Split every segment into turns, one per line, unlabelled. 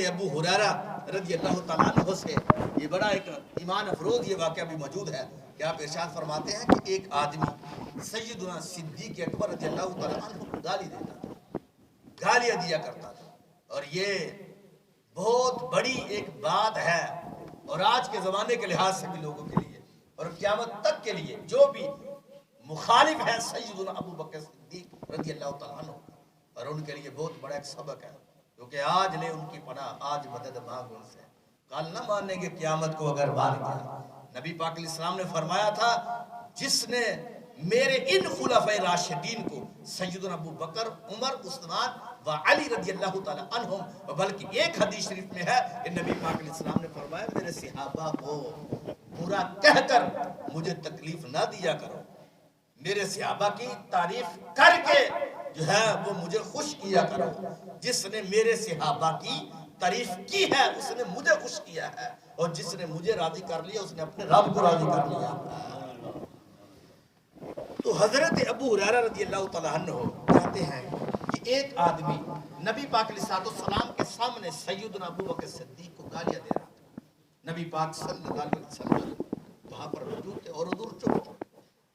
ابو ہریرہ رضی اللہ تعالیٰ عنہ سے یہ بڑا ایک ایمان افروز یہ واقعہ بھی موجود ہے کہ آپ ارشاد فرماتے ہیں کہ ایک آدمی سیدنا صدیق اکبر رضی اللہ تعالیٰ عنہ کو گالی دیتا تھا، گالیاں دیا کرتا تھا، اور یہ بہت بڑی ایک بات ہے، اور آج کے زمانے کے لحاظ سے بھی لوگوں کے لیے اور قیامت تک کے لیے جو بھی مخالف ہے سیدنا ابو بکر صدیق رضی اللہ تعالیٰ عنہ، اور ان کے لیے بہت بڑا ایک سبق ہے، کیونکہ آج لے ان کی پناہ، آج مدد مانگ ان سے، کل نہ مانیں گے قیامت کو اگر مان گیا۔ نبی پاک علیہ السلام نے فرمایا تھا جس نے میرے ان خلفائے راشدین کو سیدنا ابو بکر، عمر، عثمان و علی رضی اللہ تعالیٰ عنہم، بلکہ ایک حدیث شریف میں ہے کہ نبی پاک علیہ السلام نے فرمایا میرے صحابہ کو برا کہہ کر مجھے تکلیف نہ دیا کرو، میرے صحابہ کی تعریف کر کے جو ہے وہ مجھے خوش کیا کرو، جس نے میرے صحابہ کی تعریف کی ہے اس نے مجھے خوش کیا ہے، اور جس نے مجھے راضی کر لیا اس نے اپنے رب کو راضی کر لیا۔ تو حضرت ابو ہریرہ رضی اللہ تعالیٰ عنہ کہتے ہیں کہ ایک آدمی نبی پاک علیہ السلام کے سامنے سیدنا ابو بکر صدیق کو گالیاں دے رہا تھا، نبی پاک صلی اللہ علیہ وسلم وہاں پر موجود تھے اور حضور چپ تھے،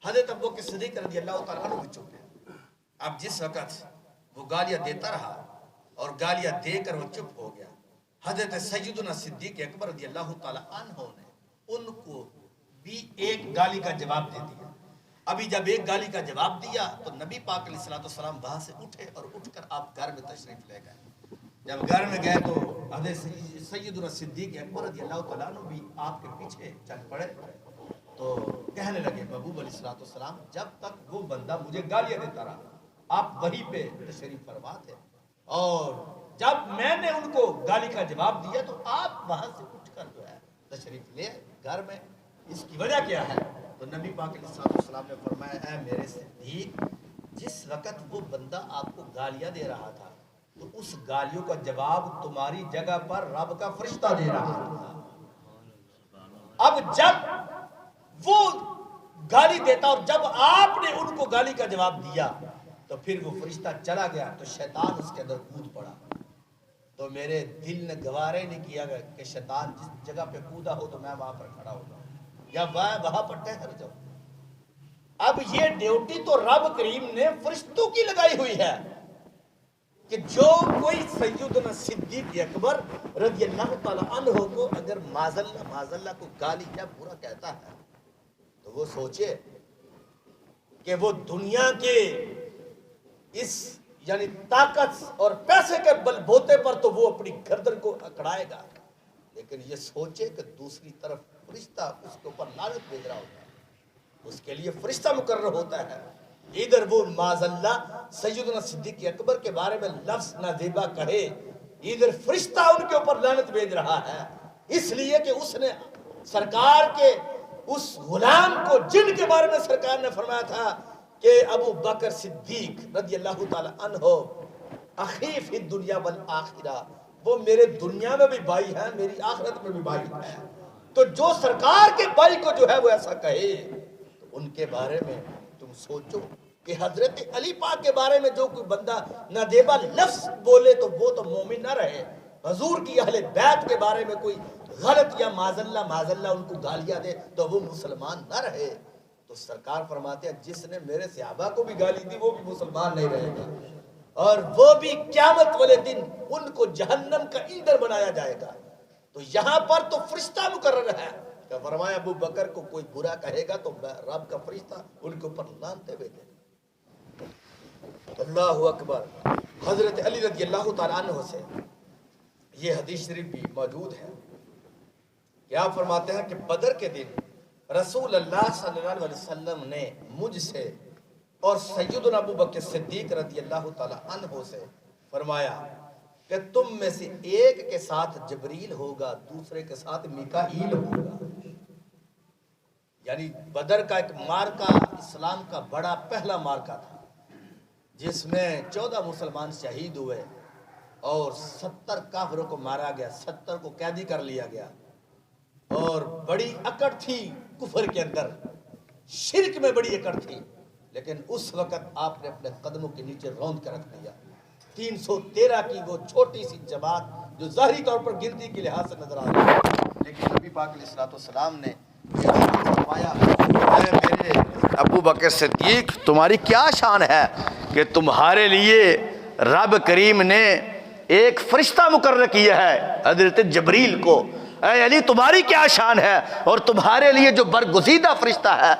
حضرت ابو بکر صدیق رضی اللہ تعالیٰ عنہ بھی چپ ہے۔ اب جس وقت وہ گالیاں دیتا رہا اور گالیاں دے کر وہ چپ ہو گیا، حضرت سیدنا صدیق اکبر رضی اللہ تعالیٰ عنہ نے ان کو بھی ایک گالی کا جواب دے دیا۔ ابھی جب ایک گالی کا جواب دیا تو نبی پاک علیہ السلام وہاں سے اٹھے اور اٹھ کر آپ گھر میں تشریف لے گئے۔ جب گھر میں گئے تو حضرت سیدنا صدیق اکبر رضی اللہ تعالیٰ عنہ بھی آپ کے پیچھے چل پڑے، تو کہنے لگے محبوب علیہ السلام جب تک وہ بندہ مجھے گالیاں دیتا رہا آپ وہیں پہ تشریف فرما تھے، اور جب میں نے ان کو گالی کا جواب دیا تو آپ وہاں سے اٹھ کر جو ہے تشریف لے گھر میں، اس کی وجہ کیا ہے؟ تو نبی پاک علیہ السلام نے فرمایا اے میرے صدیق، جس وقت وہ بندہ آپ کو گالیاں دے رہا تھا تو اس گالیوں کا جواب تمہاری جگہ پر رب کا فرشتہ دے رہا تھا۔ اب جب وہ گالی دیتا اور جب آپ نے ان کو گالی کا جواب دیا تو پھر وہ فرشتہ چلا گیا تو شیطان اس کے اندر کود پڑا، تو میرے دل نے گوارے نہیں کیا کہ شیطان جس جگہ پہ کودا ہو تو میں وہاں پر کھڑا ہو جاؤں یا وہاں پر ٹھہر جاؤں۔ اب یہ ڈیوٹی تو رب کریم نے فرشتوں کی لگائی ہوئی ہے کہ جو کوئی سیدنا صدیق اکبر رضی اللہ تعالیٰ عنہ کو اگر معاذاللہ کو گالی یا برا کہتا ہے تو وہ سوچے کہ وہ دنیا کے اس یعنی طاقت اور پیسے کے بل بوتے پر تو وہ اپنی گردن کو اکڑائے گا، لیکن یہ سوچے کہ دوسری طرف فرشتہ اس کے اوپر لعنت بھیج رہا ہوتا ہے، اس کے لیے فرشتہ مقرر ہوتا ہے، ادھر وہ معاذاللہ سیدنا صدیق اکبر کے بارے میں لفظ نازیبا کہے، ادھر فرشتہ ان کے اوپر لعنت بھیج رہا ہے، اس لیے کہ اس نے سرکار کے اس غلام کو جن کے بارے میں سرکار نے فرمایا تھا کہ ابو بکر صدیق رضی اللہ تعالی عنہ اخی فی الدنیا والآخرہ، وہ میرے دنیا میں بھی بھائی ہیں میری آخرت میں بھی بھائی ہیں، تو جو سرکار کے بھائی کو جو ہے وہ ایسا کہے تو ان کے بارے میں تم سوچو کہ حضرت علی پاک کے بارے میں جو کوئی بندہ نادیبا لفظ بولے تو وہ تو مومن نہ رہے، حضور کی اہل بیت کے بارے میں کوئی غلط یا معاذاللہ ان کو گالیاں دے تو وہ مسلمان نہ رہے، تو سرکار فرماتے ہیں جس نے میرے صحابہ کو بھی گالی دی وہ بھی مسلمان نہیں رہے گا، اور وہ بھی قیامت والے دن ان کو جہنم کا ایندھن بنایا جائے گا۔ تو یہاں پر تو فرشتہ مقرر ہے کہ فرمایا ابو بکر کو کوئی برا کہے گا تو رب کا فرشتہ ان کے اوپر لعنتیں بھیجے گا۔ اللہ اکبر۔ حضرت علی رضی اللہ تعالیٰ عنہ سے یہ حدیث شریف بھی موجود ہے کہ آپ فرماتے ہیں کہ بدر کے دن رسول اللہ صلی اللہ علیہ وسلم نے مجھ سے اور سیدنا ابو بکر صدیق رضی اللہ تعالیٰ عنہ سے فرمایا کہ تم میں سے ایک کے ساتھ جبریل ہوگا دوسرے کے ساتھ میکائیل ہوگا، یعنی بدر کا ایک مارکہ اسلام کا بڑا پہلا مارکہ تھا جس میں 14 مسلمان شہید ہوئے اور 70 کافروں کو مارا گیا، 70 کو قیدی کر لیا گیا، اور بڑی اکڑ تھی کفر کے اندر، شرک میں بڑی اکڑ تھی، لیکن اس وقت آپ نے اپنے قدموں کے نیچے روند کر رکھ دیا۔ 313 کی وہ چھوٹی سی جماعت جو ظاہری طور پر گنتی کے لحاظ سے نظر آ رہا ہے، لیکن نبی پاک علیہ الصلوۃ والسلام نے فرمایا اے میرے ابو بکر صدیق تمہاری کیا شان ہے کہ تمہارے لیے رب کریم نے ایک فرشتہ مقرر کیا ہے حضرت جبریل کو، اے علی تمہاری کیا شان ہے اور تمہارے لیے جو برگزیدہ فرشتہ ہے،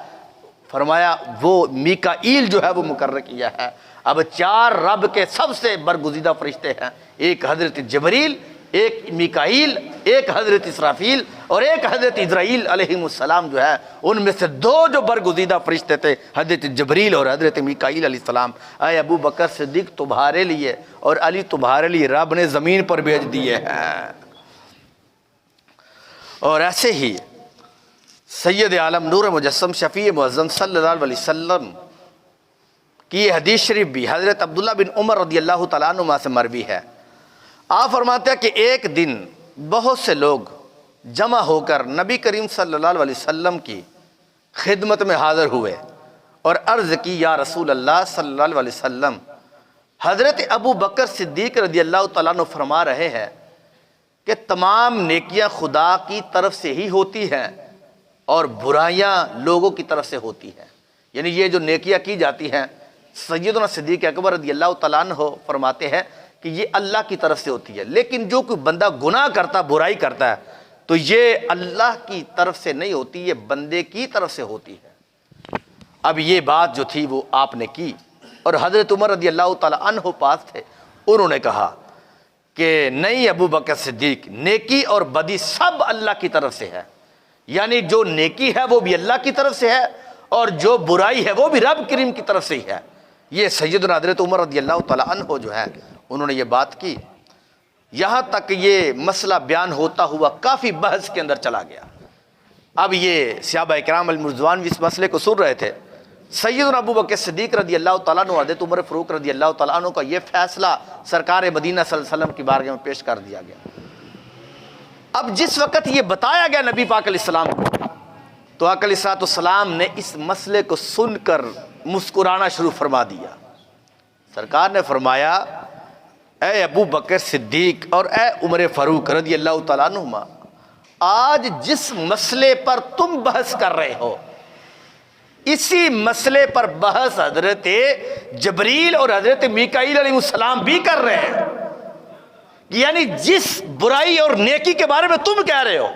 فرمایا وہ میکائیل جو ہے وہ مقرر کیا ہے۔ اب 4 رب کے سب سے برگزیدہ فرشتے ہیں، ایک حضرت جبریل، ایک میکائیل، ایک حضرت اسرافیل اور ایک حضرت اسرائیل علیہ السلام جو ہے، ان میں سے 2 جو برگزیدہ فرشتے تھے حضرت جبریل اور حضرت میکائیل علیہ السلام۔ اے ابو بکر صدیق تمہارے لیے اور علی تمہارے لیے رب نے زمین پر بھیج دیے ہیں۔ اور ایسے ہی سید عالم نور مجسم شفیع معظم صلی اللہ علیہ وسلم کی حدیث شریف بھی حضرت عبداللہ بن عمر رضی اللہ تعالیٰ عنہما سے مروی ہے۔ آپ فرماتے ہیں کہ ایک دن بہت سے لوگ جمع ہو کر نبی کریم صلی اللہ علیہ وسلم کی خدمت میں حاضر ہوئے اور عرض کی یا رسول اللہ صلی اللہ علیہ وسلم، حضرت ابو بکر صدیق رضی اللہ تعالیٰ عنہ فرما رہے ہیں کہ تمام نیکیاں خدا کی طرف سے ہی ہوتی ہیں اور برائیاں لوگوں کی طرف سے ہوتی ہیں، یعنی یہ جو نیکیاں کی جاتی ہیں سیدنا صدیق اکبر رضی اللہ تعالیٰ عنہ فرماتے ہیں کہ یہ اللہ کی طرف سے ہوتی ہے، لیکن جو کوئی بندہ گناہ کرتا برائی کرتا ہے تو یہ اللہ کی طرف سے نہیں ہوتی، یہ بندے کی طرف سے ہوتی ہے۔ اب یہ بات جو تھی وہ آپ نے کی اور حضرت عمر رضی اللہ تعالیٰ عنہ پاس تھے، انہوں نے کہا کہ نہیں ابو بکر صدیق، نیکی اور بدی سب اللہ کی طرف سے ہے، یعنی جو نیکی ہے وہ بھی اللہ کی طرف سے ہے اور جو برائی ہے وہ بھی رب کریم کی طرف سے ہی ہے۔ یہ سیدنا حضرت عمر رضی اللہ تعالیٰ عنہ جو ہے انہوں نے یہ بات کی، یہاں تک یہ مسئلہ بیان ہوتا ہوا کافی بحث کے اندر چلا گیا۔ اب یہ صحابہ کرام المرضوان بھی اس مسئلے کو سن رہے تھے۔ سیدنا ابو بکر صدیق رضی اللہ تعالیٰ عنہ حضرت عمر فاروق رضی اللہ تعالیٰ عنہ کا یہ فیصلہ سرکار مدینہ صلی اللہ علیہ وسلم کی بارگاہ میں پیش کر دیا گیا۔ اب جس وقت یہ بتایا گیا نبی پاک علیہ السلام کو تو آقا علیہ الصلوۃ والسلام نے اس مسئلے کو سن کر مسکرانا شروع فرما دیا۔ سرکار نے فرمایا اے ابو بکر صدیق اور اے عمر فاروق رضی اللہ تعالیٰ عنہما، آج جس مسئلے پر تم بحث کر رہے ہو اسی مسئلے پر بحث حضرت جبریل اور حضرت میکائیل علیہ السلام بھی کر رہے ہیں، یعنی جس برائی اور نیکی کے بارے میں تم کہہ رہے ہو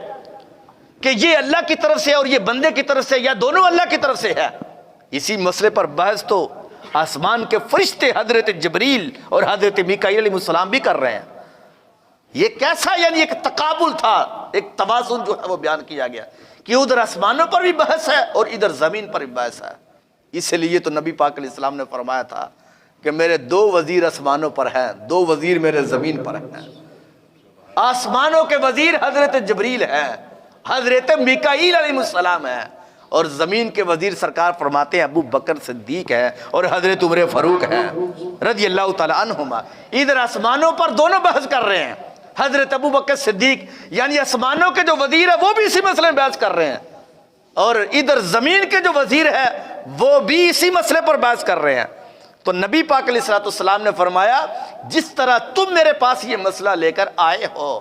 کہ یہ اللہ کی طرف سے ہے اور یہ بندے کی طرف سے یا دونوں اللہ کی طرف سے ہے، اسی مسئلے پر بحث تو آسمان کے فرشتے حضرت جبریل اور حضرت میکائیل علیہ السلام بھی کر رہے ہیں۔ یہ کیسا یعنی ایک تقابل تھا، ایک توازن جو ہے وہ بیان کیا گیا کہ ادھر آسمانوں پر بھی بحث ہے اور ادھر زمین پر بھی بحث ہے۔ اس لیے تو نبی پاک علیہ السلام نے فرمایا تھا کہ میرے 2 وزیر آسمانوں پر ہیں، 2 وزیر میرے زمین پر ہیں۔ آسمانوں کے وزیر حضرت جبریل ہیں، حضرت میکائیل علیہ السلام ہیں، اور زمین کے وزیر سرکار فرماتے ہیں ابو بکر صدیق ہے اور حضرت عمر فاروق ہیں رضی اللہ تعالیٰ عنہما۔ ادھر آسمانوں پر دونوں بحث کر رہے ہیں، حضرت ابو بکر صدیق یعنی آسمانوں کے جو وزیر ہے وہ بھی اسی مسئلے میں بحث کر رہے ہیں، اور ادھر زمین کے جو وزیر ہے وہ بھی اسی مسئلے پر بحث کر رہے ہیں۔ تو نبی پاک علیہ الصلوۃ والسلام نے فرمایا جس طرح تم میرے پاس یہ مسئلہ لے کر آئے ہو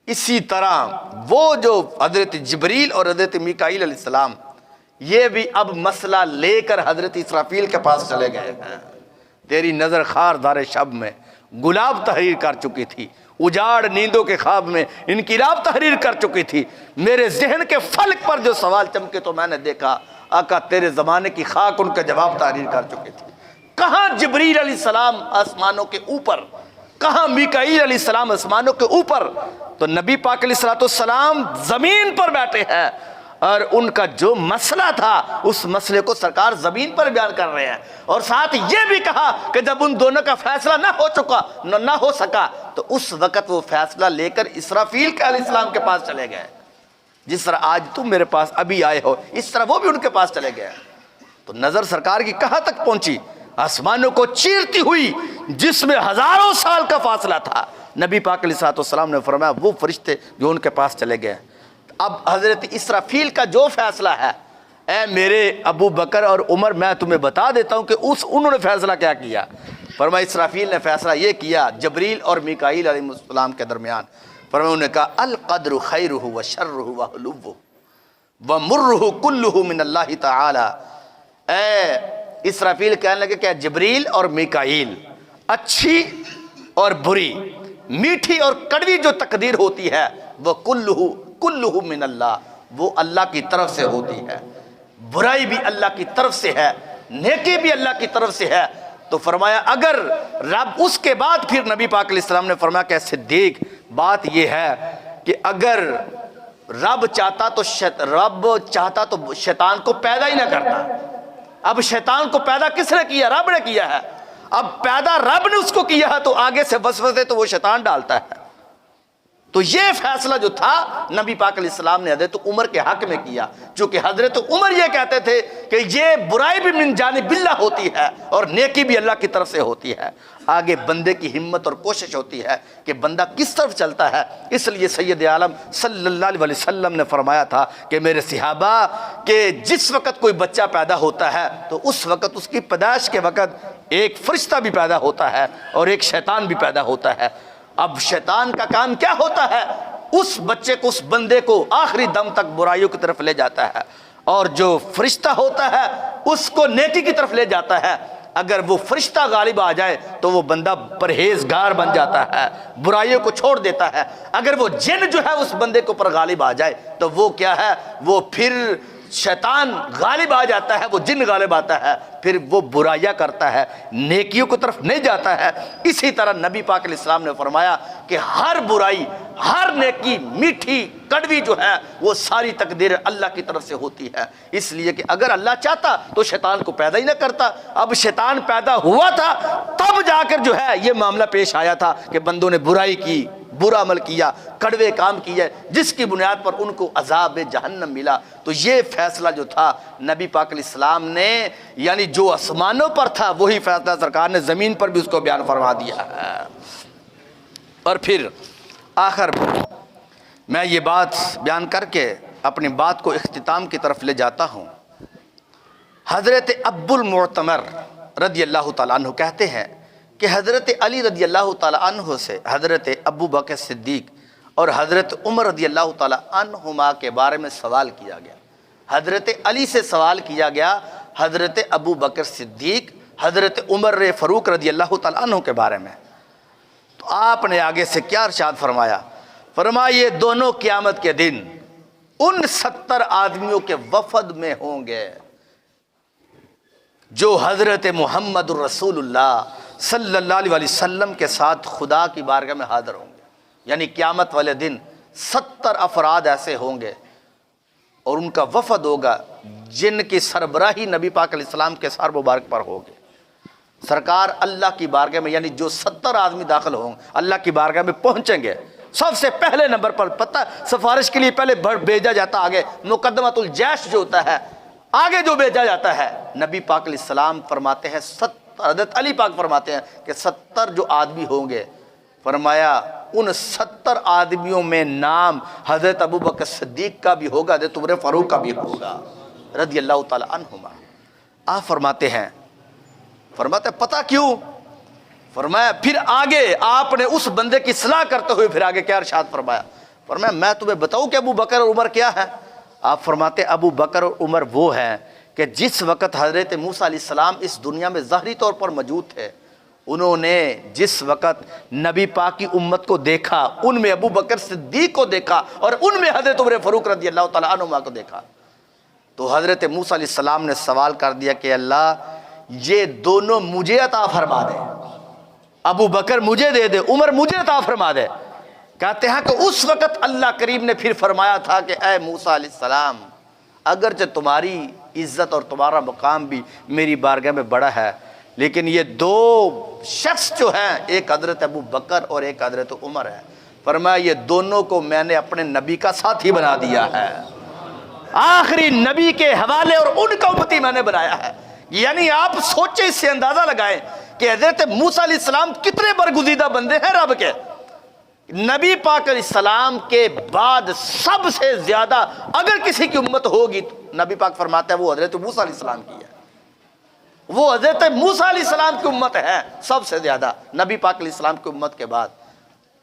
اسی طرح وہ جو حضرت جبریل اور حضرت میکائیل علیہ السلام یہ بھی اب مسئلہ لے کر حضرت اسرافیل کے پاس چلے گئے ہیں۔ تیری نظر خار دار شب میں گلاب تحریر کر چکی تھی، اجاڑ نیندوں کے خواب میں انقلاب تحریر کر چکی تھی، میرے ذہن کے فلک پر جو سوال چمکے تو میں نے دیکھا آقا تیرے زمانے کی خاک ان کا جواب تحریر کر چکی تھی۔ کہاں جبریل علیہ السلام آسمانوں کے اوپر، کہاں میکائیل علیہ السلام آسمانوں کے اوپر، تو نبی پاک علیہ الصلوۃ والسلام زمین پر بیٹھے ہیں اور ان کا جو مسئلہ تھا اس مسئلے کو سرکار زمین پر بیان کر رہے ہیں، اور ساتھ یہ بھی کہا کہ جب ان دونوں کا فیصلہ نہ ہو سکا تو اس وقت وہ فیصلہ لے کر اسرافیل علیہ السلام کے پاس چلے گئے، جس طرح آج تم میرے پاس ابھی آئے ہو اس طرح وہ بھی ان کے پاس چلے گئے۔ تو نظر سرکار کی کہاں تک پہنچی؟ آسمانوں کو چیرتی ہوئی جس میں ہزاروں سال کا فاصلہ تھا۔ نبی پاک علیہ الصلوۃ والسلام نے فرمایا وہ فرشتے جو ان کے پاس چلے گئے۔ اب حضرت اسرافیل کا جو فیصلہ ہے، اے میرے ابو بکر اور عمر میں تمہیں بتا دیتا ہوں کہ انہوں نے فیصلہ کیا کیا۔ فرمایا اسرافیل نے فیصلہ یہ کیا جبریل اور میکائیل علیہ السلام کے درمیان، فرمایا انہوں نے کہا القدر خیرہ و شرہ و حلوہ و مرہ کلہ من اللہ تعالی۔ اے اسرافیل کہنے لگے کہ جبریل اور میکائیل، اچھی اور بری، میٹھی اور کڑوی جو تقدیر ہوتی ہے وہ کلہ من اللہ، وہ اللہ کی طرف سے ہوتی ہے، برائی بھی اللہ کی طرف سے ہے، نیکی بھی اللہ کی طرف سے ہے۔ تو فرمایا اگر رب، اس کے بعد پھر نبی پاک علیہ السلام نے فرمایا کہ صدیق بات یہ ہے کہ اگر رب چاہتا تو شیطان کو پیدا ہی نہ کرتا۔ اب شیطان کو پیدا کس نے کیا؟ رب نے کیا ہے۔ اب پیدا رب نے اس کو کیا ہے تو آگے سے وسوسے تو وہ شیطان ڈالتا ہے۔ تو یہ فیصلہ جو تھا نبی پاک علیہ السلام نے حضرت عمر کے حق میں کیا، چونکہ حضرت عمر یہ کہتے تھے کہ یہ برائی بھی من جانب اللہ ہوتی ہے اور نیکی بھی اللہ کی طرف سے ہوتی ہے۔ آگے بندے کی ہمت اور کوشش ہوتی ہے کہ بندہ کس طرف چلتا ہے۔ اس لیے سید عالم صلی اللہ علیہ وسلم نے فرمایا تھا کہ میرے صحابہ کہ جس وقت کوئی بچہ پیدا ہوتا ہے تو اس وقت اس کی پیدائش کے وقت ایک فرشتہ بھی پیدا ہوتا ہے اور ایک شیطان بھی پیدا ہوتا ہے۔ اب شیطان کا کام کیا ہوتا ہے؟ اس بچے کو، اس بندے کو آخری دم تک برائیوں کی طرف لے جاتا ہے، اور جو فرشتہ ہوتا ہے اس کو نیکی کی طرف لے جاتا ہے۔ اگر وہ فرشتہ غالب آ جائے تو وہ بندہ پرہیزگار بن جاتا ہے، برائیوں کو چھوڑ دیتا ہے۔ اگر وہ جن جو ہے اس بندے کے اوپر غالب آ جائے تو وہ کیا ہے؟ وہ پھر شیطان غالب آ جاتا ہے، وہ جن غالب آتا ہے، پھر وہ برائیاں کرتا ہے، نیکیوں کی طرف نہیں جاتا ہے۔ اسی طرح نبی پاک علیہ السلام نے فرمایا کہ ہر برائی، ہر نیکی، میٹھی کڑوی جو ہے وہ ساری تقدیر اللہ کی طرف سے ہوتی ہے۔ اس لیے کہ اگر اللہ چاہتا تو شیطان کو پیدا ہی نہ کرتا۔ اب شیطان پیدا ہوا تھا تب جا کر جو ہے یہ معاملہ پیش آیا تھا کہ بندوں نے برائی کی، برا عمل کیا، کڑوے کام کیے، جس کی بنیاد پر ان کو عذاب جہنم ملا۔ تو یہ فیصلہ جو تھا نبی پاک علیہ السلام نے، یعنی جو آسمانوں پر تھا وہی فیصلہ سرکار نے زمین پر بھی اس کو بیان فرما دیا ہے۔ اور پھر آخر میں یہ بات بیان کر کے اپنی بات کو اختتام کی طرف لے جاتا ہوں۔ حضرت ابو المعتمر رضی اللہ تعالیٰ عنہ کہتے ہیں کہ حضرت علی رضی اللہ تعالیٰ عنہ سے حضرت ابو بکر صدیق اور حضرت عمر رضی اللہ تعالیٰ عنہما کے بارے میں سوال کیا گیا۔ حضرت علی سے سوال کیا گیا حضرت ابو بکر صدیق، حضرت عمر فاروق رضی اللہ تعالیٰ عنہ کے بارے میں۔ تو آپ نے آگے سے کیا ارشاد فرمایا؟ فرمایا یہ دونوں قیامت کے دن ان 70 آدمیوں کے وفد میں ہوں گے جو حضرت محمد الرسول اللہ صلی اللہ علیہ وسلم کے ساتھ خدا کی بارگاہ میں حاضر ہوں گے۔ یعنی قیامت والے دن 70 افراد ایسے ہوں گے اور ان کا وفد ہوگا جن کی سربراہی نبی پاک علیہ السلام کے سر مبارک پر ہوگی۔ سرکار اللہ کی بارگاہ میں، یعنی جو 70 آدمی داخل ہوں اللہ کی بارگاہ میں پہنچیں گے، سب سے پہلے نمبر پر پتہ سفارش کے لیے پہلے بھیجا جاتا، آگے مقدمۃ الجیش جو ہوتا ہے، آگے جو بھیجا جاتا ہے، نبی پاک علیہ السلام فرماتے ہیں حضرت علی پاک فرماتے ہیں کہ 70 جو آدمی ہوں گے، فرمایا ان 70 آدمیوں میں نام حضرت ابو بکر صدیق کا بھی ہوگا، حضرت عمر فاروق کا بھی ہوگا رضی اللہ تعالی عنہما۔ آپ فرماتے ہیں پتہ کیوں؟ فرمایا پھر آگے آپ نے اس بندے کی اصلاح کرتے ہوئے پھر آگے کیا ارشاد فرمایا؟ فرمایا میں تمہیں بتاؤں کہ ابو بکر اور عمر کیا ہے؟ آپ فرماتے ابو بکر اور عمر وہ ہیں کہ جس وقت حضرت موسیٰ علیہ السلام اس دنیا میں ظاہری طور پر موجود تھے، انہوں نے جس وقت نبی پاک کی امت کو دیکھا ان میں ابو بکر صدیق کو دیکھا اور ان میں حضرت عمر فاروق رضی اللہ تعالیٰ عنہما کو دیکھا۔ تو حضرت موسیٰ علیہ السلام نے سوال کر دیا کہ اللہ یہ دونوں مجھے عطا فرما دے، ابو بکر مجھے دے دے، عمر مجھے عطا فرما دے۔ کہتے ہیں کہ اس وقت اللہ کریم نے پھر فرمایا تھا کہ اے موسیٰ علیہ السلام اگرچہ تمہاری عزت اور تمہارا مقام بھی میری بارگاہ میں بڑا ہے، لیکن یہ دو شخص جو ہیں، ایک حضرت ابو بکر اور ایک حضرت عمر ہے، فرمایا یہ دونوں کو میں نے اپنے نبی کا ساتھی بنا دیا ہے، آخری نبی کے حوالے اور ان کا امتی میں نے بنایا ہے۔ یعنی آپ سوچیں، اس سے اندازہ لگائیں کہ حضرت موسیٰ علیہ السلام کتنے برگزیدہ بندے ہیں رب کے۔ نبی پاک علیہ السلام کے بعد سب سے زیادہ اگر کسی کی امت ہوگی تو نبی پاک فرماتا ہے وہ حضرت موسیٰ علیہ السلام کی ہے۔ وہ حضرت موسیٰ علیہ السلام کی امت ہے سب سے زیادہ نبی پاک علیہ السلام کی امت کے بعد.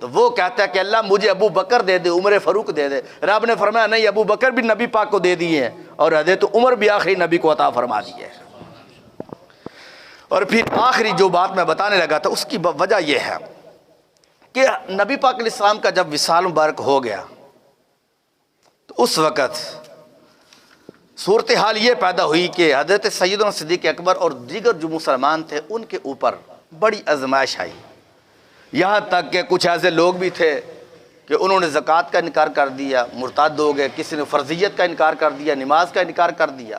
تو وہ کہتا ہے کہ اللہ مجھے ابو بکر دے دے, عمر فاروق دے دے. رب نے فرمایا نہیں, ابو بکر بھی نبی پاک کو دے دیے ہیں اور حضرت عمر بھی آخری نبی کو عطا فرما دیے. اور پھر آخری جو بات میں بتانے لگا تھا اس کی وجہ یہ ہے کہ نبی پاک علیہ السلام کا جب وصال مبارک ہو گیا تو اس وقت صورتحال یہ پیدا ہوئی کہ حضرت سیدنا صدیق اکبر اور دیگر جو مسلمان تھے ان کے اوپر بڑی آزمائش آئی. یہاں تک کہ کچھ ایسے لوگ بھی تھے کہ انہوں نے زکوٰۃ کا انکار کر دیا, مرتد ہو گئے. کسی نے فرضیت کا انکار کر دیا, نماز کا انکار کر دیا.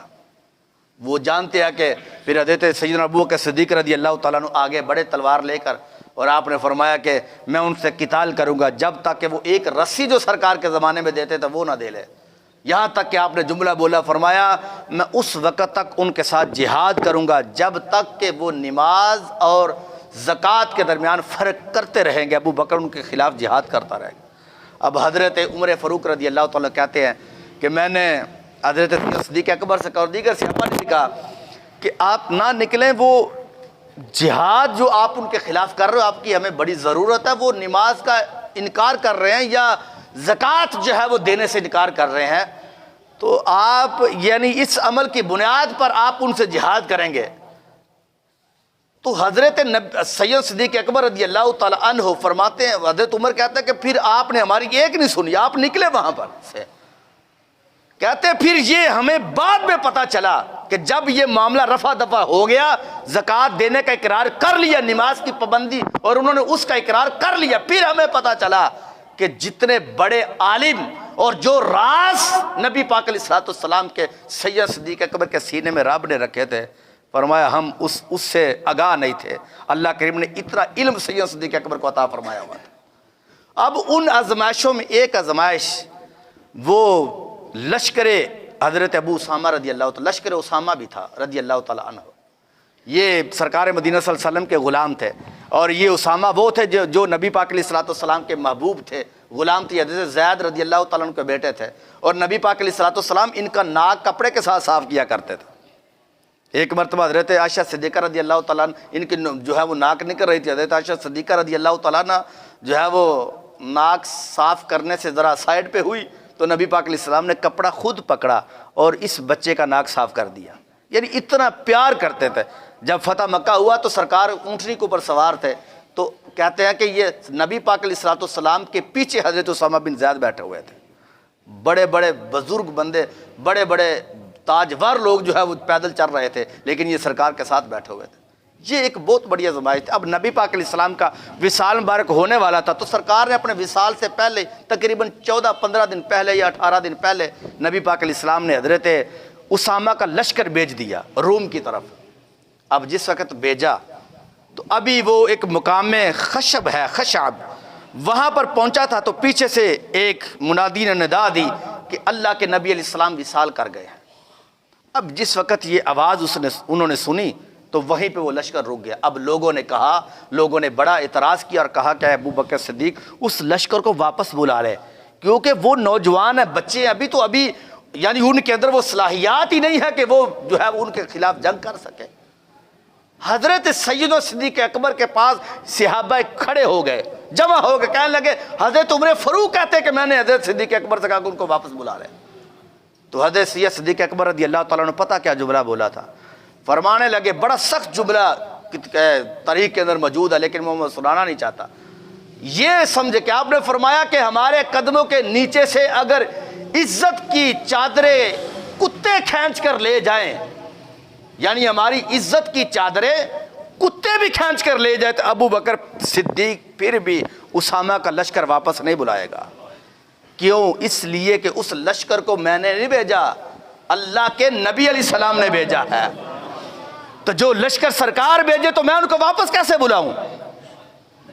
وہ جانتے ہیں کہ پھر حضرت سیدنا ابوبکر صدیق رضی اللہ تعالیٰ عنہ آگے بڑے تلوار لے کر, اور آپ نے فرمایا کہ میں ان سے قتال کروں گا جب تک کہ وہ ایک رسی جو سرکار کے زمانے میں دیتے تھے وہ نہ دے لے. یہاں تک کہ آپ نے جملہ بولا, فرمایا میں اس وقت تک ان کے ساتھ جہاد کروں گا جب تک کہ وہ نماز اور زکوٰۃ کے درمیان فرق کرتے رہیں گے. ابو بکر ان کے خلاف جہاد کرتا رہے گا. اب حضرت عمر فاروق رضی اللہ تعالیٰ کہتے ہیں کہ میں نے حضرت صدیق اکبر سے اور دیگر صحابہ نے کہا کہ آپ نہ نکلیں, وہ جہاد جو آپ ان کے خلاف کر رہے ہو آپ کی ہمیں بڑی ضرورت ہے. وہ نماز کا انکار کر رہے ہیں یا زکوٰۃ جو ہے وہ دینے سے انکار کر رہے ہیں, تو آپ یعنی اس عمل کی بنیاد پر آپ ان سے جہاد کریں گے. تو حضرت سید صدیق اکبر رضی اللہ تعالیٰ عنہ فرماتے ہیں, حضرت عمر کہتا ہے کہ پھر آپ نے ہماری ایک نہیں سنی, آپ نکلے وہاں پر سے. کہتے ہیں پھر یہ ہمیں بعد میں پتا چلا کہ جب یہ معاملہ رفع دفع ہو گیا, زکوٰۃ دینے کا اقرار کر لیا, نماز کی پابندی اور انہوں نے اس کا اقرار کر لیا, پھر ہمیں پتا چلا کہ جتنے بڑے عالم اور جو راز نبی پاک علیہ السلام کے سید صدیق اکبر کے سینے میں رب نے رکھے تھے, فرمایا ہم اس سے آگاہ نہیں تھے. اللہ کریم نے اتنا علم سید صدیق اکبر کو عطا فرمایا ہوا تھا. اب ان آزمائشوں میں ایک آزمائش وہ لشکر حضرت ابو اسامہ رضی اللہ تعالیٰ, لشکر اسامہ بھی تھا رضی اللہ تعالیٰ عنہ. یہ سرکار مدینہ صلی اللہ علیہ وسلم کے غلام تھے, اور یہ اسامہ وہ تھے جو نبی پاک علیہ السلام کے محبوب تھے, غلام تھے. حضرت زید رضی اللہ تعالیٰ عنہ کے بیٹے تھے, اور نبی پاک علیہ السلام ان کا ناک کپڑے کے ساتھ صاف کیا کرتے تھے. ایک مرتبہ حضرت عائشہ صدیقہ رضی اللہ تعالیٰ ان کی جو ہے وہ ناک نکل رہی تھی. حضرت عائشہ صدیقہ رضی اللہ تعالیٰ جو ہے وہ ناک صاف کرنے سے ذرا سائڈ پہ ہوئی تو نبی پاک علیہ السلام نے کپڑا خود پکڑا اور اس بچے کا ناک صاف کر دیا. یعنی اتنا پیار کرتے تھے. جب فتح مکہ ہوا تو سرکار اونٹنی کے اوپر سوار تھے, تو کہتے ہیں کہ یہ نبی پاک علیہ السلام کے پیچھے حضرت اسامہ بن زید بیٹھے ہوئے تھے. بڑے بڑے بزرگ بندے, بڑے بڑے تاجور لوگ جو ہے وہ پیدل چل رہے تھے, لیکن یہ سرکار کے ساتھ بیٹھے ہوئے تھے. یہ ایک بہت بڑی آزمائش تھی. اب نبی پاک علیہ السلام کا وصال مبارک ہونے والا تھا, تو سرکار نے اپنے وصال سے پہلے تقریباً 14-15 دن پہلے یا 18 دن پہلے نبی پاک علیہ السلام نے حضرت اسامہ کا لشکر بھیج دیا روم کی طرف. اب جس وقت بھیجا تو ابھی وہ ایک مقام میں خشب ہے, خشب, وہاں پر پہنچا تھا تو پیچھے سے ایک منادی نے ندا دی کہ اللہ کے نبی علیہ السلام وصال کر گئے. اب جس وقت یہ آواز انہوں نے سنی تو وہیں پہ وہ لشکر رک گیا. اب لوگوں نے بڑا اعتراض کیا اور کہا کہ ابو بکر صدیق اس لشکر کو واپس بلا لے, کیونکہ وہ نوجوان ہیں, بچے ہیں, ابھی یعنی ان کے اندر وہ صلاحیات ہی نہیں ہے کہ وہ جو ہے ان کے خلاف جنگ کر سکے. حضرت سیدنا صدیق اکبر کے پاس صحابہ کھڑے ہو گئے, جمع ہو گئے, کہنے لگے حضرت عمر فاروق کہتے کہ میں نے حضرت صدیق اکبر سے کہا کہ ان کو واپس بلا لے. تو حضرت سید صدیق اکبر رضی اللہ تعالیٰ نے پتہ کیا جملہ بولا تھا, فرمانے لگے, بڑا سخت جملہ تاریخ کے اندر موجود ہے لیکن میں سنانا نہیں چاہتا. یہ سمجھے کہ آپ نے فرمایا کہ ہمارے قدموں کے نیچے سے اگر عزت کی چادریں کتے کھینچ کر لے جائیں, یعنی ہماری عزت کی چادریں کتے بھی کھینچ کر لے جائے, تو ابو بکر صدیق پھر بھی اسامہ کا لشکر واپس نہیں بلائے گا. کیوں؟ اس لیے کہ اس لشکر کو میں نے نہیں بھیجا, اللہ کے نبی علیہ السلام نے بھیجا ہے. تو جو لشکر سرکار بھیجے تو میں ان کو واپس کیسے بلاؤں؟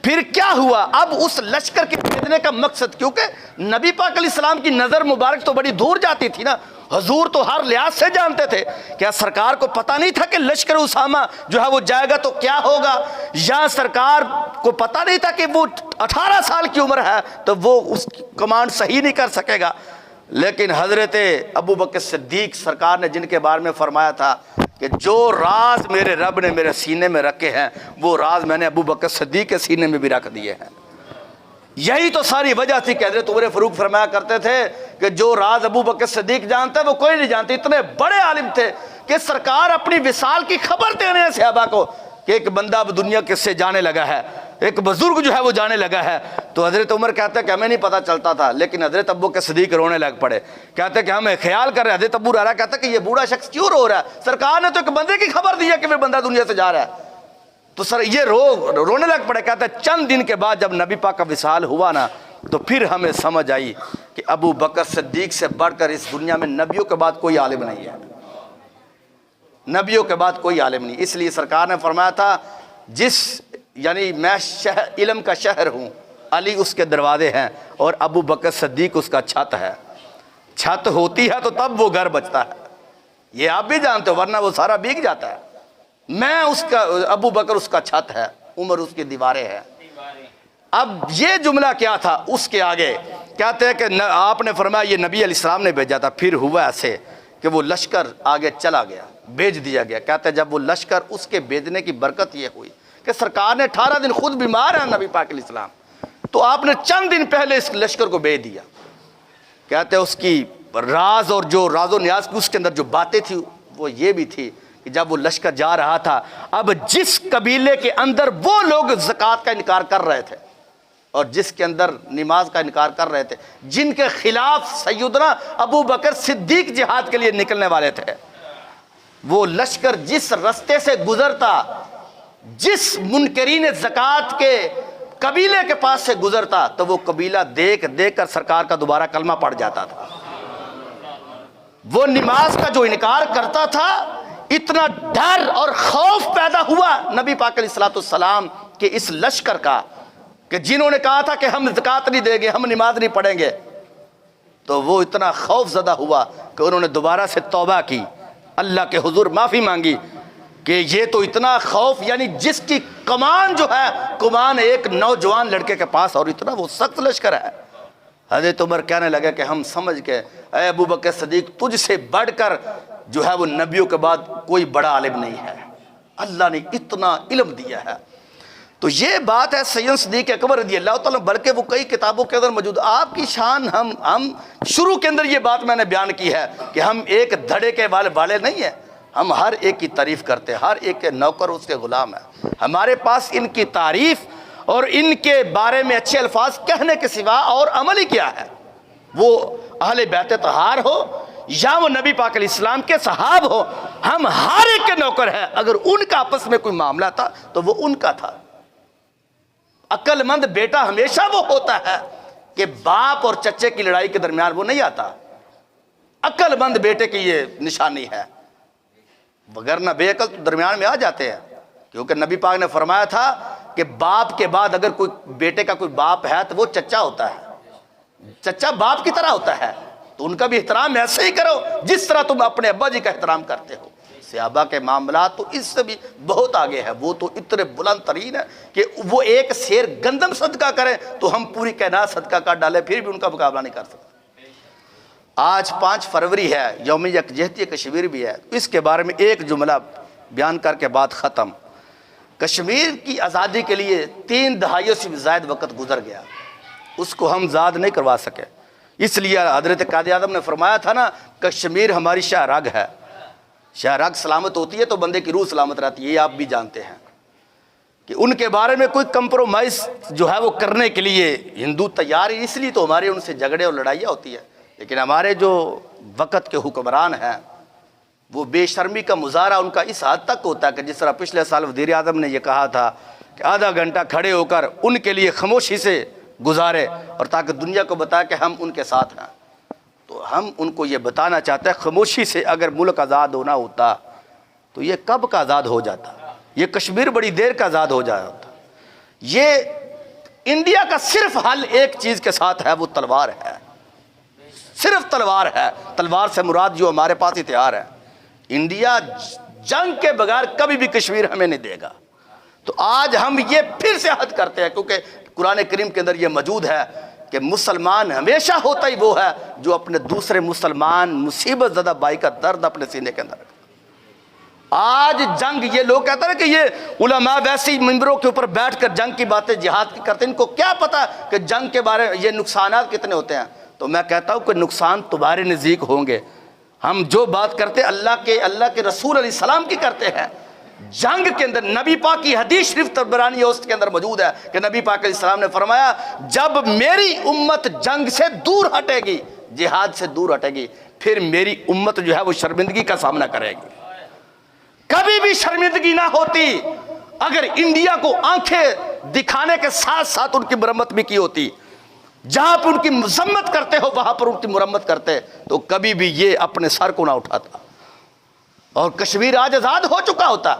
پھر کیا ہوا؟ اب اس لشکر کے بھیجنے کا مقصد, کیونکہ نبی پاک علیہ السلام کی نظر مبارک تو بڑی دور جاتی تھی نا, حضور تو ہر لحاظ سے جانتے تھے. کیا سرکار کو پتہ نہیں تھا کہ لشکر اسامہ جو ہے وہ جائے گا تو کیا ہوگا؟ یا سرکار کو پتہ نہیں تھا کہ وہ 18 سال کی عمر ہے تو وہ اس کمانڈ صحیح نہیں کر سکے گا؟ لیکن حضرت ابو بکر صدیق سرکار نے جن کے بارے میں فرمایا تھا
کہ جو راز میرے رب نے میرے سینے میں رکھے ہیں وہ راز میں نے ابو بکر صدیق کے سینے میں بھی رکھ دیے ہیں۔ یہی تو ساری وجہ تھی کہ حضرت عمر فاروق فرمایا کرتے تھے کہ جو راز ابو بکر صدیق جانتا ہے وہ کوئی نہیں جانتے۔ اتنے بڑے عالم تھے کہ سرکار اپنی وصال کی خبر دے رہے ہیں صحابہ کو کہ ایک بندہ اب دنیا کس سے جانے لگا ہے، ایک بزرگ جو ہے وہ جانے لگا ہے۔ تو حضرت عمر کہتے ہیں کہ ہمیں نہیں پتہ چلتا تھا، لیکن حضرت ابو بکر صدیق رونے لگ پڑے، کہتے ہیں کہ ہمیں خیال کر رہے ہیں۔ حضرت ابو ہریرہ کہتا ہے کہ یہ بوڑھا شخص کیوں رو رہا ہے؟ سرکار نے تو ایک بندے کی خبر دی ہے کہ وہ بندہ دنیا سے جا رہا ہے۔ تو سر یہ رونے لگ پڑے۔ کہتے ہیں چند دن کے بعد جب نبی پاک کا وصال ہوا نا تو پھر ہمیں سمجھ آئی کہ ابو بکر صدیق سے بڑھ کر اس دنیا میں نبیوں کے بعد کوئی عالم نہیں ہے، نبیوں کے بعد کوئی عالم نہیں۔ اس لیے سرکار نے فرمایا تھا یعنی میں علم کا شہر ہوں، علی اس کے دروازے ہیں اور ابو بکر صدیق اس کا چھت ہے۔ چھت ہوتی ہے تو تب وہ گھر بچتا ہے، یہ آپ بھی جانتے ہو، ورنہ وہ سارا بھیگ جاتا ہے۔ میں اس کا، ابو بکر اس کا چھت ہے، عمر اس کی دیواریں ہیں۔ اب یہ جملہ کیا تھا اس کے آگے کہتے ہیں کہ آپ نے فرمایا یہ نبی علیہ السلام نے بھیجا تھا۔ پھر ہوا ایسے کہ وہ لشکر آگے چلا گیا، بھیج دیا گیا۔ کہتے ہیں جب وہ لشکر، اس کے بھیجنے کی برکت یہ ہوئی کہ سرکار نے 18 دن خود بیمار ہیں نبی پاک علیہ السلام، تو آپ نے چند دن پہلے اس لشکر کو بھیج دیا۔ کہتے ہیں اس کی راز اور جو راز و نیاز کی اس کے اندر جو باتیں تھی وہ یہ بھی تھی کہ جب وہ لشکر جا رہا تھا، اب جس قبیلے کے اندر وہ لوگ زکوٰۃ کا انکار کر رہے تھے اور جس کے اندر نماز کا انکار کر رہے تھے، جن کے خلاف سیدنا ابو بکر صدیق جہاد کے لیے نکلنے والے تھے، وہ لشکر جس رستے سے گزرتا، جس منکرین زکوٰۃ کے قبیلے کے پاس سے گزرتا، تو وہ قبیلہ دیکھ دیکھ کر سرکار کا دوبارہ کلمہ پڑھ جاتا تھا۔ وہ نماز کا جو انکار کرتا تھا، اتنا ڈر اور خوف پیدا ہوا نبی پاک علیہ السلام کے اس لشکر کا کہ جنہوں نے کہا تھا کہ ہم زکوٰۃ نہیں دیں گے، ہم نماز نہیں پڑھیں گے، تو وہ اتنا خوف زدہ ہوا کہ انہوں نے دوبارہ سے توبہ کی، اللہ کے حضور معافی مانگی کہ یہ تو اتنا خوف، یعنی جس کی کمان جو ہے، کمان ایک نوجوان لڑکے کے پاس، اور اتنا وہ سخت لشکر ہے۔ حضرت عمر کہنے لگے کہ ہم سمجھ کے اے ابو بکر صدیق، تجھ سے بڑھ کر جو ہے وہ نبیوں کے بعد کوئی بڑا عالم نہیں ہے، اللہ نے اتنا علم دیا ہے۔ تو یہ بات ہے سیدنا صدیق اکبر رضی اللہ تعالیٰ، بلکہ وہ کئی کتابوں کے اندر موجود۔ آپ کی شان ہم شروع کے اندر یہ بات میں نے بیان کی ہے کہ ہم ایک دھڑے کے والے نہیں ہیں، ہم ہر ایک کی تعریف کرتے ہیں، ہر ایک کے نوکر اس کے غلام ہیں۔ ہمارے پاس ان کی تعریف اور ان کے بارے میں اچھے الفاظ کہنے کے سوا اور عمل ہی کیا ہے؟ وہ اہل بیت طہار ہو یا وہ نبی پاک علیہ السلام کے صحاب ہو، ہم ہر ایک کے نوکر ہیں۔ اگر ان کا آپس میں کوئی معاملہ تھا تو وہ ان کا تھا۔ عقل مند بیٹا ہمیشہ وہ ہوتا ہے کہ باپ اور چچے کی لڑائی کے درمیان وہ نہیں آتا، عقل مند بیٹے کی یہ نشانی ہے، وگرنہ بے عقل تو درمیان میں آ جاتے ہیں۔ کیونکہ نبی پاک نے فرمایا تھا کہ باپ کے بعد اگر کوئی بیٹے کا کوئی باپ ہے تو وہ چچا ہوتا ہے، چچا باپ کی طرح ہوتا ہے، تو ان کا بھی احترام ایسے ہی کرو جس طرح تم اپنے ابا جی کا احترام کرتے ہو۔ صحابہ کے معاملات تو اس سے بھی بہت آگے ہے، وہ تو اتنے بلند ترین ہے کہ وہ ایک سیر گندم صدقہ کریں تو ہم پوری کائنات صدقہ کر ڈالیں پھر بھی ان کا مقابلہ نہیں کر سکتے۔ آج 5 فروری ہے، یوم یکجہتی کشمیر بھی ہے، اس کے بارے میں ایک جملہ بیان کر کے بات ختم۔ کشمیر کی آزادی کے لیے 3 دہائیوں سے بھی زائد وقت گزر گیا، اس کو ہم زاد نہیں کروا سکے۔ اس لیے حضرت قائد اعظم نے فرمایا تھا نا، کشمیر ہماری شاہ رگ ہے، شاہ رگ سلامت ہوتی ہے تو بندے کی روح سلامت رہتی ہے، یہ آپ بھی جانتے ہیں کہ ان کے بارے میں کوئی کمپرومائز جو ہے وہ کرنے کے لیے ہندو تیار ہے، اس لیے تو ہمارے ان سے جھگڑے اور لڑائیاں ہوتی ہے۔ لیکن ہمارے جو وقت کے حکمران ہیں وہ بے شرمی کا مظاہرہ ان کا اس حد تک ہوتا ہے کہ جس طرح پچھلے سال وزیر اعظم نے یہ کہا تھا کہ آدھا گھنٹہ کھڑے ہو کر ان کے لیے خاموشی سے گزارے اور تاکہ دنیا کو بتائے کہ ہم ان کے ساتھ ہیں، تو ہم ان کو یہ بتانا چاہتے ہیں خاموشی سے اگر ملک آزاد ہونا ہوتا تو یہ کب کا آزاد ہو جاتا، یہ کشمیر بڑی دیر کا آزاد ہو جایا ہوتا۔ یہ انڈیا کا صرف حل ایک چیز کے ساتھ ہے، وہ تلوار ہے، صرف تلوار ہے۔ تلوار سے مراد جو ہمارے پاس ہتھیار ہے، انڈیا جنگ کے بغیر کبھی بھی کشمیر ہمیں نہیں دے گا۔ تو آج ہم یہ پھر سے عہد کرتے ہیں، کیونکہ قرآن کریم کے اندر یہ موجود ہے کہ مسلمان ہمیشہ ہوتا ہی وہ ہے جو اپنے دوسرے مسلمان مصیبت زدہ بھائی کا درد اپنے سینے کے اندر رکھتا۔ آج جنگ، یہ لوگ کہتے ہیں کہ یہ علماء ویسی ممبروں کے اوپر بیٹھ کر جنگ کی باتیں جہاد کی کرتے ہیں، ان کو کیا پتا کہ جنگ کے بارے میں یہ نقصانات کتنے ہوتے ہیں؟ تو میں کہتا ہوں کہ نقصان تمہارے نزدیک ہوں گے، ہم جو بات کرتے اللہ کے رسول علیہ السلام کی کرتے ہیں۔ جنگ کے اندر نبی پاک کی حدیث شریف طبرانی اوسط کے اندر موجود ہے کہ نبی پاک علیہ السلام نے فرمایا جب میری امت جنگ سے دور ہٹے گی، جہاد سے دور ہٹے گی، پھر میری امت جو ہے وہ شرمندگی کا سامنا کرے گی۔ کبھی بھی شرمندگی نہ ہوتی اگر انڈیا کو آنکھیں دکھانے کے ساتھ ساتھ ان کی مرمت بھی کی ہوتی۔ جہاں پر ان کی مذمت کرتے ہو وہاں پر ان کی مرمت کرتے تو کبھی بھی یہ اپنے سر کو نہ اٹھاتا اور کشمیر آج آزاد ہو چکا ہوتا۔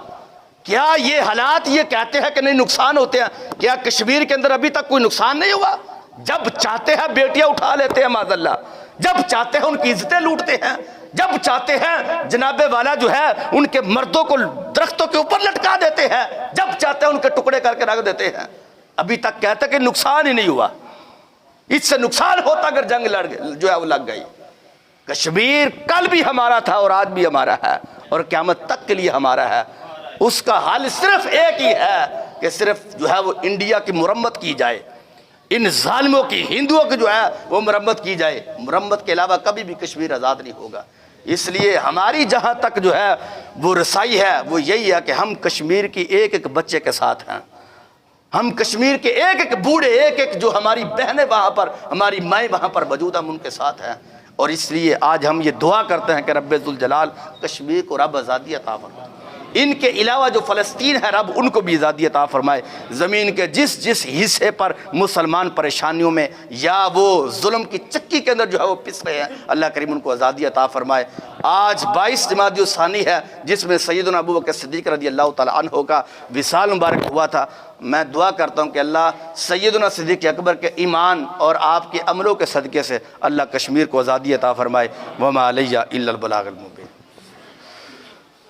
کیا یہ حالات یہ کہتے ہیں کہ نہیں نقصان ہوتے ہیں؟ کیا کشمیر کے اندر ابھی تک کوئی نقصان نہیں ہوا؟ جب چاہتے ہیں بیٹیاں اٹھا لیتے ہیں معاذ اللہ، جب چاہتے ہیں ان کی عزتیں لوٹتے ہیں، جب چاہتے ہیں جناب والا جو ہے ان کے مردوں کو درختوں کے اوپر لٹکا دیتے ہیں، جب چاہتے ہیں ان کے ٹکڑے کر کے رکھ دیتے ہیں۔ ابھی تک کہتے ہیں کہ نقصان ہی نہیں ہوا۔ اس سے نقصان ہوتا اگر جنگ جو ہے وہ لگ گئی۔ کشمیر کل بھی ہمارا تھا اور آج بھی ہمارا ہے اور قیامت تک کے لیے ہمارا ہے۔ اس کا حل صرف ایک ہی ہے کہ صرف جو ہے وہ انڈیا کی مرمت کی جائے، ان ظالموں کی، ہندوؤں کی جو ہے وہ مرمت کی جائے۔ مرمت کے علاوہ کبھی بھی کشمیر آزاد نہیں ہوگا۔ اس لیے ہماری جہاں تک جو ہے وہ رسائی ہے وہ یہی ہے کہ ہم کشمیر کی ایک ایک بچے کے ساتھ ہیں، ہم کشمیر کے ایک ایک بوڑھے، ایک ایک جو ہماری بہنیں وہاں پر، ہماری مائیں وہاں پر موجود، ہم ان کے ساتھ ہیں۔ اور اس لیے آج ہم یہ دعا کرتے ہیں کہ رب ذوالجلال کشمیر کو رب آزادی عطا فرمائے، ان کے علاوہ جو فلسطین ہے رب ان کو بھی آزادی عطا فرمائے۔ زمین کے جس جس حصے پر مسلمان پریشانیوں میں یا وہ ظلم کی چکی کے اندر جو ہے وہ پس رہے ہیں، اللہ کریم ان کو آزادی عطا فرمائے۔ آج 22 جمادی الثانی ہے جس میں سیدنا ابو بکر صدیق رضی اللہ تعالیٰ عنہ کا وصال مبارک ہوا تھا۔ میں دعا کرتا ہوں کہ اللہ سیدنا صدیق اکبر کے ایمان اور آپ کے عملوں کے صدقے سے اللہ کشمیر کو آزادی عطا فرمائے۔ وما علیہ الا البلاغ المبین۔